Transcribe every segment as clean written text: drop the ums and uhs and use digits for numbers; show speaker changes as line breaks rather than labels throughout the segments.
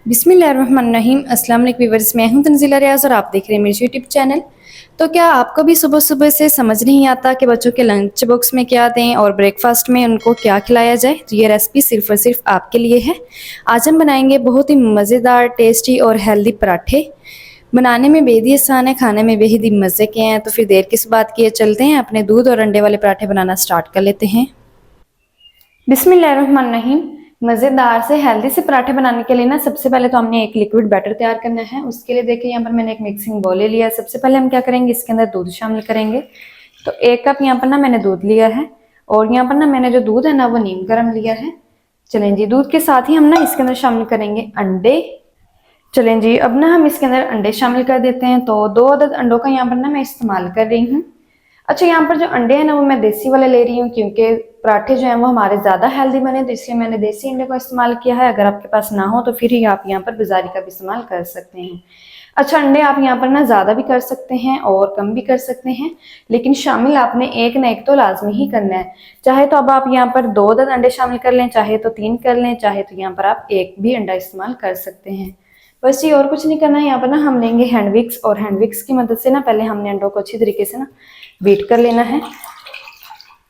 बिस्मिल्लाहिर्रहमानिर्रहीम। अस्सलाम वालेकुम व्यूअर्स, मैं हूं तंजीला रियाज और आप देख रहे हैं मेरे यूट्यूब चैनल। तो क्या आपको भी सुबह सुबह से समझ नहीं आता कि बच्चों के लंच बॉक्स में क्या दें और ब्रेकफास्ट में उनको क्या खिलाया जाए? तो ये रेसिपी सिर्फ और सिर्फ आपके लिए है। आज हम बनाएंगे बहुत ही मज़ेदार, टेस्टी और हेल्दी पराठे। बनाने में बेहद ही आसान है, खाने में बेहद ही मज़े के हैं। तो फिर देर किस बात की है, चलते हैं अपने दूध और अंडे वाले पराठे बनाना स्टार्ट कर लेते हैं। बिस्मिल्लाहिर्रहमानिर्रहीम। मज़ेदार से हेल्दी से पराठे बनाने के लिए ना सबसे पहले तो हमने एक लिक्विड बैटर तैयार करना है। उसके लिए देखिए यहाँ पर मैंने एक मिक्सिंग बाउल ले लिया। सबसे पहले हम क्या करेंगे, इसके अंदर दूध शामिल करेंगे। तो 1 कप यहाँ पर ना मैंने दूध लिया है और यहाँ पर ना मैंने जो दूध है ना वो नीम गर्म लिया है। चलें जी, दूध के साथ ही हम ना इसके अंदर शामिल करेंगे अंडे। चलें जी, अब ना हम इसके अंदर अंडे शामिल कर देते हैं। तो 2 अदद अंडों का यहाँ पर ना मैं इस्तेमाल कर रही हूँ। अच्छा, यहाँ पर जो अंडे हैं ना वो मैं देसी वाले ले रही हूँ, क्योंकि पराठे जो हैं वो हमारे ज़्यादा हेल्दी बने, तो इसलिए मैंने देसी अंडे का इस्तेमाल किया है। अगर आपके पास ना हो तो फिर ही आप यहाँ पर बाजारी का भी इस्तेमाल कर सकते हैं। अच्छा, अंडे आप यहाँ पर ना ज़्यादा भी कर सकते हैं और कम भी कर सकते हैं, लेकिन शामिल आपने एक ना एक तो लाजमी ही करना है। चाहे तो अब आप यहाँ पर 2 अदद अंडे शामिल कर लें, चाहे तो 3 कर लें, चाहे तो यहाँ पर आप एक भी अंडा इस्तेमाल कर सकते हैं। बस ये और कुछ नहीं करना है। यहाँ पर ना हम लेंगे हैंड विक्स और हैंड विक्स की मदद से ना पहले हमने अंडों को अच्छी तरीके से ना बीट कर लेना है।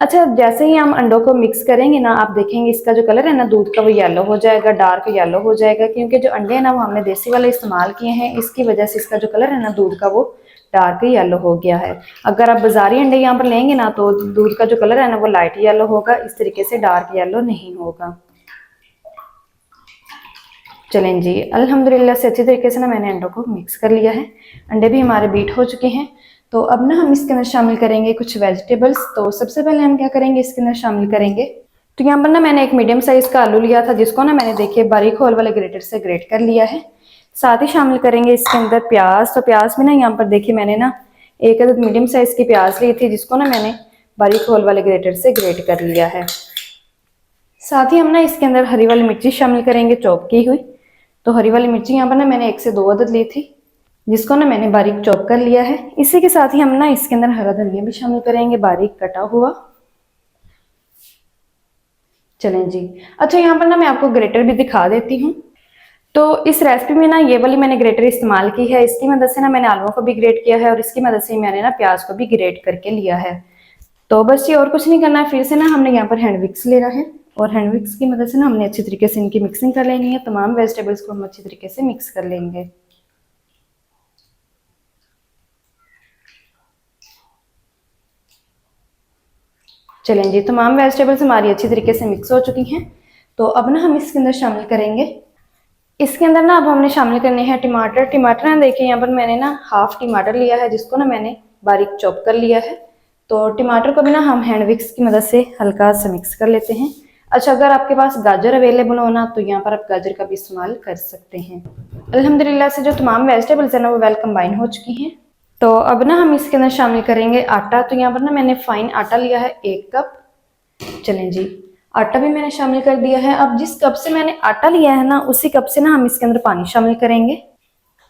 अच्छा, जैसे ही हम अंडों को मिक्स करेंगे ना, आप देखेंगे इसका जो कलर है ना दूध का वो येलो हो जाएगा, डार्क येलो हो जाएगा, क्योंकि जो अंडे हैं ना वो हमने देसी वाले इस्तेमाल किए हैं। इसकी वजह से इसका जो कलर है ना दूध का वो डार्क येलो हो गया है। अगर आप बाजारी अंडे यहाँ पर लेंगे ना तो दूध का जो कलर है ना वो लाइट येलो होगा, इस तरीके से डार्क येलो नहीं होगा। चलें जी, अल्हम्दुलिल्लाह से अच्छी तरीके से ना मैंने अंडों को मिक्स कर लिया है। अंडे भी हमारे बीट हो चुके हैं। तो अब ना हम इसके अंदर शामिल करेंगे कुछ वेजिटेबल्स। तो सबसे पहले हम क्या करेंगे, इसके अंदर शामिल करेंगे, तो यहाँ पर ना मैंने एक मीडियम साइज का आलू लिया था, जिसको ना मैंने देखिए बारीक होल वाले ग्रेटर से ग्रेट कर लिया है। साथ ही शामिल करेंगे इसके अंदर प्याज। तो प्याज भी ना यहाँ पर देखिए मैंने ना 1 अदद मीडियम साइज की प्याज ली थी, जिसको ना मैंने बारीक होल वाले ग्रेटर से ग्रेट कर लिया है। साथ ही हम ना इसके अंदर हरी वाली मिर्ची शामिल करेंगे, चॉप की हुई। तो हरी वाली मिर्ची यहाँ पर ना मैंने 1 से 2 अदद ली थी, जिसको ना मैंने बारीक चॉप कर लिया है। इसी के साथ ही हम ना इसके अंदर हरा धनिया भी शामिल करेंगे, बारीक कटा हुआ। चलें जी, अच्छा यहाँ पर ना मैं आपको ग्रेटर भी दिखा देती हूँ। तो इस रेसिपी में ना ये वाली मैंने ग्रेटर इस्तेमाल की है। इसकी मदद से ना मैंने आलूओं को भी ग्रेट किया है और इसकी मदद से मैंने ना प्याज को भी ग्रेट करके लिया है। तो बस ये और कुछ नहीं करना है। फिर से ना हमने यहाँ पर हैंड विक्स लेना है और हैंड विक्स की मदद से ना हमने अच्छी तरीके से इनकी मिक्सिंग कर लेनी है। तमाम वेजिटेबल्स को हम अच्छी तरीके से मिक्स कर लेंगे। चलें जी, तमाम वेजिटेबल्स हमारी अच्छी तरीके से मिक्स हो चुकी हैं। तो अब ना हम इसके अंदर शामिल करेंगे, इसके अंदर ना अब हमने शामिल करने हैं टमाटर। टमाटर ना देखिए यहाँ पर मैंने ना हाफ टमाटर लिया है, जिसको ना मैंने बारीक चॉप कर लिया है। तो टमाटर को भी ना हम हैंड विक्स की मदद से हल्का सा मिक्स कर लेते हैं। अच्छा, अगर आपके पास गाजर अवेलेबल हो ना तो यहाँ पर आप गाजर का भी इस्तेमाल कर सकते हैं। अल्हम्दुलिल्लाह से जो तमाम वेजिटेबल्स है ना वो वेल कंबाइन हो चुकी हैं। तो अब ना हम इसके अंदर शामिल करेंगे आटा। तो यहाँ पर ना मैंने फाइन आटा लिया है 1 कप। चलें जी, आटा भी मैंने शामिल कर दिया है। अब जिस कप से मैंने आटा लिया है ना उसी कप से ना हम इसके अंदर पानी शामिल करेंगे।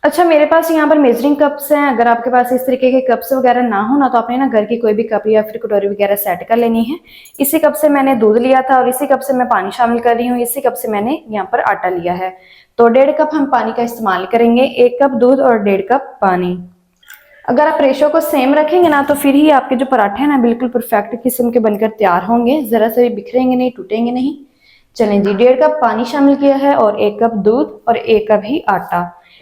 अच्छा, मेरे पास यहाँ पर मेजरिंग कप्स हैं। अगर आपके पास इस तरीके के कप्स वगैरह ना हो ना तो आपने ना घर की कोई भी कप या फिर कटोरी वगैरह सेट कर लेनी है। इसी कप से मैंने दूध लिया था और इसी कप से मैं पानी शामिल कर रही हूँ। इसी कप से मैंने यहाँ पर आटा लिया है। तो 1.5 कप हम पानी का इस्तेमाल करेंगे। 1 कप दूध और 1.5 कप पानी। अगर आप रेशो को सेम रखेंगे ना तो फिर ही आपके जो पराठे हैं ना बिल्कुल परफेक्ट किस्म के बनकर तैयार होंगे, जरा से भी बिखरेंगे नहीं, टूटेंगे नहीं। चलें जी, 1.5 कप पानी शामिल किया है और 1 कप दूध और 1 कप ही आटा।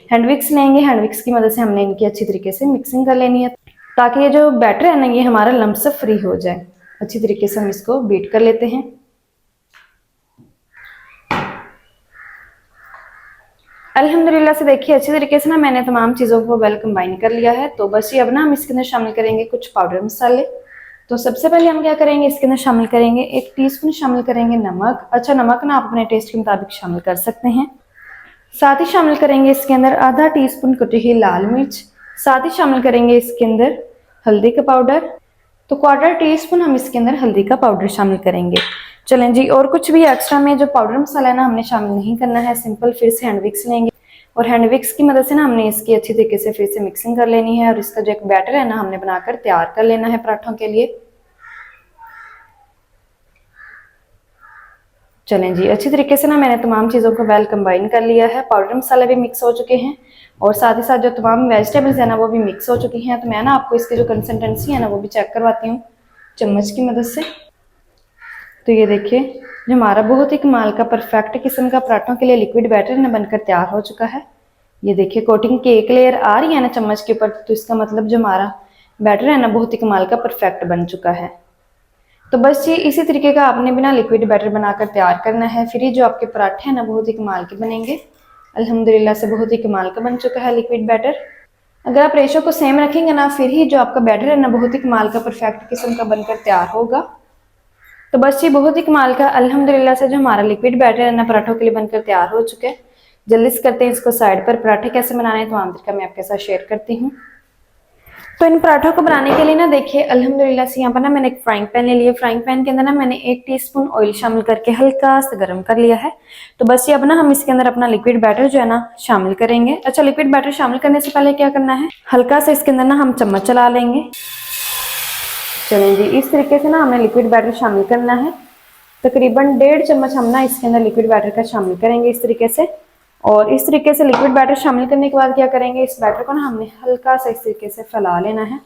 हैंडविक्स लेंगे, हैंडविक्स की मदद से हमने इनकी अच्छी तरीके से मिक्सिंग कर लेनी है, ताकि ये जो बैटर है ना ये हमारा लम्प से फ्री हो जाए। अच्छी तरीके से हम इसको बीट कर लेते हैं। अल्हम्दुलिल्लाह से देखिए अच्छी तरीके से ना मैंने तमाम चीज़ों को वेल कंबाइन कर लिया है। तो बस ये अब ना हम इसके अंदर शामिल करेंगे कुछ पाउडर मसाले। तो सबसे पहले हम क्या करेंगे, इसके अंदर शामिल करेंगे 1 टीस्पून शामिल करेंगे नमक। अच्छा, नमक ना आप अपने टेस्ट के मुताबिक शामिल कर सकते हैं। साथ ही शामिल करेंगे इसके अंदर आधा टीस्पून कुटी हुई लाल मिर्च। साथ ही शामिल करेंगे इसके अंदर हल्दी का पाउडर। तो 1/4 टीस्पून हम इसके अंदर हल्दी का पाउडर शामिल करेंगे। चलें जी, और कुछ भी एक्स्ट्रा में जो पाउडर मसाला है ना हमने शामिल नहीं करना है। सिंपल फिर से हैंड विक्स लेंगे और हैंड विक्स की मदद से ना हमने इसकी अच्छी तरीके से फिर से मिक्सिंग कर लेनी है और इसका जो एक बैटर है ना हमने बनाकर तैयार कर लेना है पराठों के लिए। चलें जी, अच्छी तरीके से ना मैंने तमाम चीज़ों को वेल कंबाइन कर लिया है। पाउडर मसाले भी मिक्स हो चुके हैं और साथ ही साथ जो तमाम वेजिटेबल्स है ना वो भी मिक्स हो चुकी हैं। तो मैं ना आपको इसकी जो कंसिस्टेंसी है ना वो भी चेक करवाती हूँ चम्मच की मदद से। तो ये देखिए, जो हमारा बहुत ही कमाल का परफेक्ट किस्म का पराठों के लिए लिक्विड बैटर ना बनकर तैयार हो चुका है। ये देखिए, कोटिंग की एक लेयर आ रही है ना चम्मच के ऊपर, तो इसका मतलब जो हमारा बैटर है ना बहुत ही कमाल का परफेक्ट बन चुका है। तो बस ये इसी तरीके का आपने भी ना लिक्विड बैटर बनाकर तैयार करना है, फिर ये जो आपके पराठे हैं ना बहुत ही कमाल के बनेंगे। अल्हम्दुलिल्लाह से बहुत ही कमाल का बन चुका है लिक्विड बैटर। अगर आप रेशो को सेम रखेंगे ना, फिर ही जो आपका बैटर है ना बहुत ही कमाल का परफेक्ट किस्म का बनकर तैयार होगा। तो बस ये बहुत ही कमाल का अल्हम्दुलिल्लाह से जो हमारा लिक्विड बैटर है ना पराठों के लिए बनकर तैयार हो चुके हैं। जल्दी से करते हैं इसको साइड पर। पराठे कैसे बनाने हैं तो आम तरीका मैं आपके साथ शेयर करती हूँ। तो इन पराठों को बनाने के लिए ना देखिए अल्हम्दुलिल्लाह से यहाँ पर ना मैंने एक फ्राइंग पैन ले लिया। फ्राइंग पैन के अंदर ना मैंने 1 टीस्पून ऑयल शामिल करके हल्का सा गर्म कर लिया है। तो बस ये अब ना हम इसके अंदर अपना लिक्विड बैटर जो है ना शामिल करेंगे। अच्छा, लिक्विड बैटर शामिल करने से पहले क्या करना है, हल्का सा इसके अंदर ना हम चम्मच चला लेंगे। चलें जी, इस तरीके से ना हमें लिक्विड बैटर शामिल करना है। तकरीबन 1.5 चम्मच हम ना इसके अंदर लिक्विड बैटर का शामिल करेंगे इस तरीके से। और इस तरीके से लिक्विड बैटर शामिल करने के बाद क्या करेंगे, इस बैटर को ना हमने हल्का सा इस तरीके से फैला लेना है।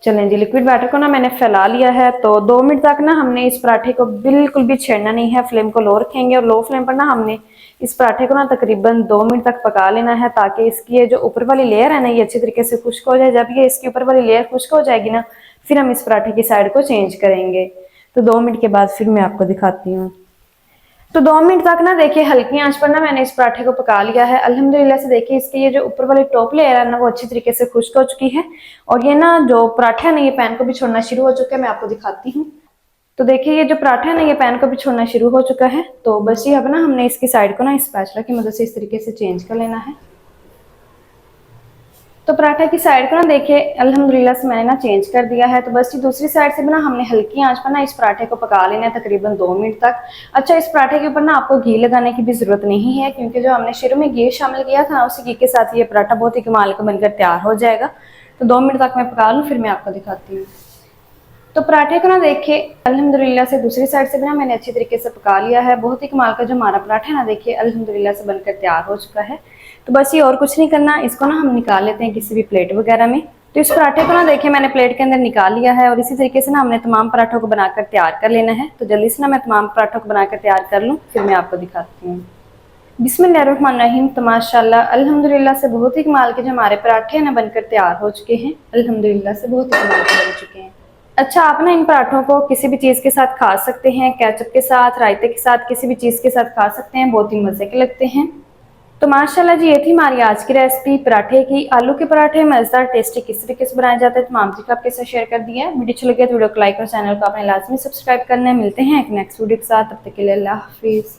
चलें जी, लिक्विड बैटर को ना मैंने फैला लिया है। तो 2 मिनट तक ना हमने इस पराठे को बिल्कुल भी छेड़ना नहीं है। फ्लेम को लो रखेंगे और लो फ्लेम पर ना हमने इस पराठे को ना तकरीबन 2 मिनट तक पका लेना है, ताकि इसकी ये जो ऊपर वाली लेयर है ना ये अच्छी तरीके से खुश्क हो जाए। जब ये इसकी ऊपर वाली लेयर खुश्क हो जाएगी ना, फिर हम इस पराठे की साइड को चेंज करेंगे। तो 2 मिनट के बाद फिर मैं आपको दिखाती हूँ। तो 2 मिनट तक ना देखिए हल्की आंच पर ना मैंने इस पराठे को पका लिया है। अल्हम्दुलिल्लाह से देखिए इसकी ये जो ऊपर वाली टॉप लेयर है ना वो अच्छी तरीके से खुश्क हो चुकी है। और ये ना जो पराठा है ना ये पैन को भी छोड़ना शुरू हो चुका है। मैं आपको दिखाती हूँ। तो देखिए ये जो पराठा है ना ये पैन को भी छोड़ना शुरू हो चुका है। तो बस ये अब ना हमने इसकी साइड को ना इस स्पैचुला की मदद से इस तरीके से चेंज कर लेना है। तो पराठा की साइड को ना देखिए अल्हम्दुलिल्लाह से मैंने ना चेंज कर दिया है। तो बस ये दूसरी साइड से भी ना हमने हल्की आंच पर ना इस पराठे को पका लेना है तकरीबन 2 मिनट तक। अच्छा, इस पराठे के ऊपर ना आपको घी लगाने की भी जरूरत नहीं है, क्योंकि जो हमने शुरू में घी शामिल किया था ना उसी घी के साथ ये पराठा बहुत ही कमाल का बनकर तैयार हो जाएगा। तो 2 मिनट तक मैं पका लूँ, फिर मैं आपको दिखाती हूँ। तो पराठे को ना देखिए अल्हम्दुलिल्लाह से दूसरी साइड से भी ना मैंने अच्छी तरीके से पका लिया है। बहुत ही कमाल का जो हमारा पराठा है ना देखिए अल्हम्दुलिल्लाह से बनकर तैयार हो चुका है। तो बस ये और कुछ नहीं करना, इसको ना हम निकाल लेते हैं किसी भी प्लेट वगैरह में। तो इस पराठे को ना देखिए मैंने प्लेट के अंदर निकाल लिया है और इसी तरीके से ना हमने तमाम पराठों को बनाकर तैयार कर लेना है। तो जल्दी से ना मैं तमाम पराठों को बनाकर तैयार कर लूँ, फिर मैं आपको दिखाती हूँ। बिस्मिल्लाहिर्रहमानिर्रहीम। तो माशाल्लाह अल्हम्दुलिल्लाह से बहुत ही कमाल के जो हमारे पराठे हैं ना बनकर तैयार हो चुके हैं। अल्हम्दुलिल्लाह से बहुत ही कमाल के बन चुके हैं। अच्छा, आप ना इन पराठों को किसी भी चीज़ के साथ खा सकते हैं, केचप के साथ, रायते के साथ, किसी भी चीज़ के साथ खा सकते हैं। बहुत ही मज़े के लगते हैं। तो माशाल्लाह जी, ये थी हमारी आज की रेसिपी पराठे की। आलू के पराठे मज़ेदार टेस्टी किस तरीके से बनाए जाते हैं तमाम तरीका आपके साथ शेयर कर दिया है। वीडियो अच्छी लगे तो वीडियो को लाइक और चैनल को आपने लाजमी सब्सक्राइब करना है। मिलते हैं एक नेक्स्ट वीडियो के साथ, तब तक के लिए अल्लाह हाफिज़।